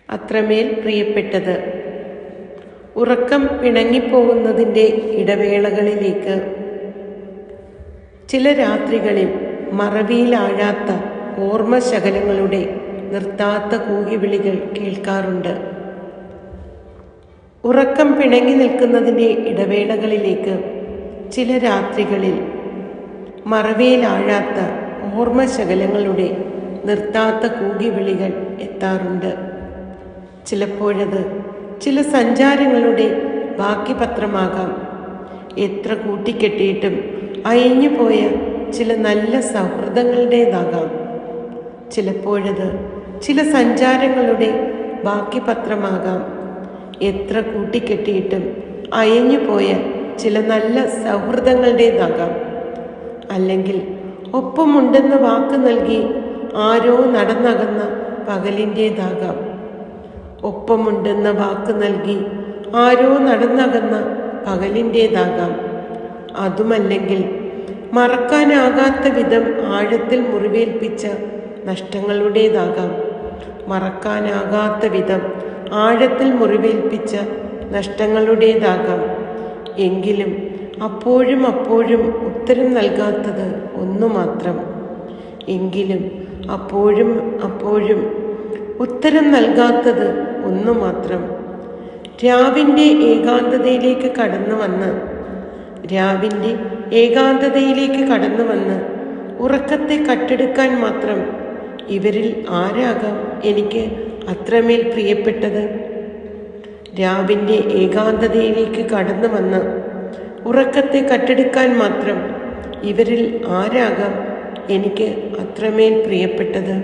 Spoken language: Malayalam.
അത്രമേൽ പ്രിയപ്പെട്ടത്. ഉറക്കം പിണങ്ങിപ്പോകുന്നതിൻ്റെ ഇടവേളകളിലേക്ക് ചില രാത്രികളിൽ മറവിയിലാഴാത്ത ഓർമ്മശകലങ്ങളുടെ നിർത്താത്ത കൂകിവിളികൾ കേൾക്കാറുണ്ട്. ഉറക്കം പിണങ്ങി നിൽക്കുന്നതിൻ്റെ ഇടവേളകളിലേക്ക് ചില രാത്രികളിൽ മറവിയിലാഴാത്ത ഓർമ്മശകലങ്ങളുടെ നിർത്താത്ത കൂകിവിളികൾ എത്താറുണ്ട്. ചിലപ്പോഴത് ചില സഞ്ചാരങ്ങളുടെ ബാക്കി പത്രമാകാം. എത്ര കൂട്ടിക്കെട്ടിയിട്ടും അയഞ്ഞുപോയ ചില നല്ല സൗഹൃദങ്ങളുടേതാകാം. ചിലപ്പോഴത് ചില സഞ്ചാരങ്ങളുടെ ബാക്കി പത്രമാകാം. എത്ര കൂട്ടിക്കെട്ടിയിട്ടും അയഞ്ഞുപോയ ചില നല്ല സൗഹൃദങ്ങളുടേതാകാം. അല്ലെങ്കിൽ ഒപ്പമുണ്ടെന്ന വാക്ക് നൽകി ആരോ നടന്നകന്ന പകലിൻ്റേതാകാം. ഒപ്പമുണ്ടെന്ന വാക്ക് നൽകി ആരോ നടന്നകന്ന പകലിൻ്റേതാകാം. അതുമല്ലെങ്കിൽ മറക്കാനാകാത്ത വിധം ആഴത്തിൽ മുറിവേൽപ്പിച്ച നഷ്ടങ്ങളുടേതാകാം. മറക്കാനാകാത്ത വിധം ആഴത്തിൽ മുറിവേൽപ്പിച്ച നഷ്ടങ്ങളുടേതാകാം. എങ്കിലും അപ്പോഴും ഉത്തരം നൽകാത്തത് ഒന്നു മാത്രം. എങ്കിലും അപ്പോഴും ഉത്തരം നൽകാത്തത് ഒന്നു മാത്രം. രാവിൻ്റെ ഏകാന്തതയിലേക്ക് കടന്നു വന്ന് ഉറക്കത്തെ കട്ടെടുക്കാൻ മാത്രം ഇവരിൽ ആരാകാം എനിക്ക് അത്രമേൽ പ്രിയപ്പെട്ടത്? രാവിൻ്റെ ഏകാന്തതയിലേക്ക് കടന്നു വന്ന് ഉറക്കത്തെ കട്ടെടുക്കാൻ മാത്രം ഇവരിൽ ആരാകാം എനിക്ക് അത്രമേൽ പ്രിയപ്പെട്ടത്?